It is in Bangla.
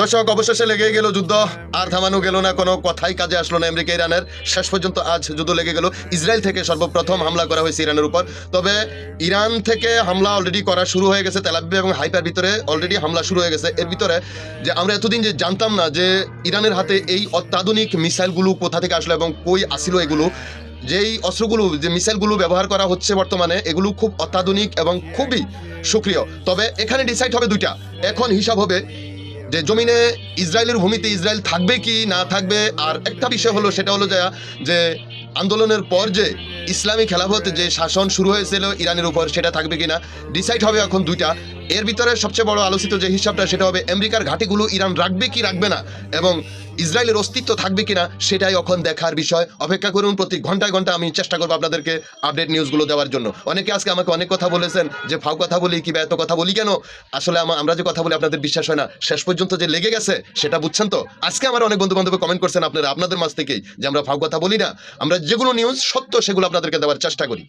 দর্শক, অবশেষে লেগে গেল যুদ্ধ, আর থামানো গেল না, কোনো কথাই কাজে আসলো না আমেরিকা ইরানের। শেষ পর্যন্ত আজ যুদ্ধ লেগে গেল। ইসরায়েল থেকে সর্বপ্রথম হামলা করা হয়েছে ইরানের উপর। তবে ইরান থেকে হামলা অলরেডি করা শুরু হয়ে গেছে, তেল আবিব এবং হাইফার ভিতরে অলরেডি হামলা শুরু হয়ে গেছে। এর ভিতরে যে আমরা এতদিন যে জানতাম না যে ইরানের হাতে এই অত্যাধুনিক মিসাইলগুলো কোথা থেকে আসলো এবং কই আসিল, এগুলো যেই অস্ত্রগুলো যে মিসাইলগুলো ব্যবহার করা হচ্ছে বর্তমানে, এগুলো খুব অত্যাধুনিক এবং খুবই সক্রিয়। তবে এখানে ডিসাইড হবে দুইটা। এখন হিসাব হবে যে জমিনে ইসরায়েলের ভূমিতে ইসরায়েল থাকবে কি না থাকবে। আর একটা বিষয় হলো, সেটা হলো যে আন্দোলনের পর যে ইসলামী খেলাফত যে শাসন শুরু হয়েছিল ইরানের উপর, সেটা থাকবে কিনা ডিসাইড হবে এখন দুইটা। এর ভিতরে সবচেয়ে বড় আলোচিত যে হিসাবটা, সেটা হবে আমেরিকার ঘাঁটিগুলো ইরান রাখবে কি রাখবে না, এবং ইসরায়েলের অস্তিত্ব থাকবে কিনা, সেটাই এখন দেখার বিষয়। অপেক্ষা করুন, প্রতি ঘন্টায় ঘন্টা আমি চেষ্টা করবো আপনাদেরকে আপডেট নিউজগুলো দেওয়ার জন্য। অনেকে আজকে আমাকে অনেক কথা বলেছেন যে ফাও কথা বলি, কিংবা এত কথা বলি কেন। আসলে আমরা যে কথা বলি আপনাদের বিশ্বাস হয় না, শেষ পর্যন্ত যে লেগে গেছে সেটা বুঝছেন তো। আজকে আমার অনেক বন্ধু বান্ধব কমেন্ট করছেন আপনাদের মাঝ থেকেই যে আমরা ফাও কথা বলি না, আমরা যেগুলো নিউজ সত্য সেগুলো আপনাদেরকে দেওয়ার চেষ্টা করি।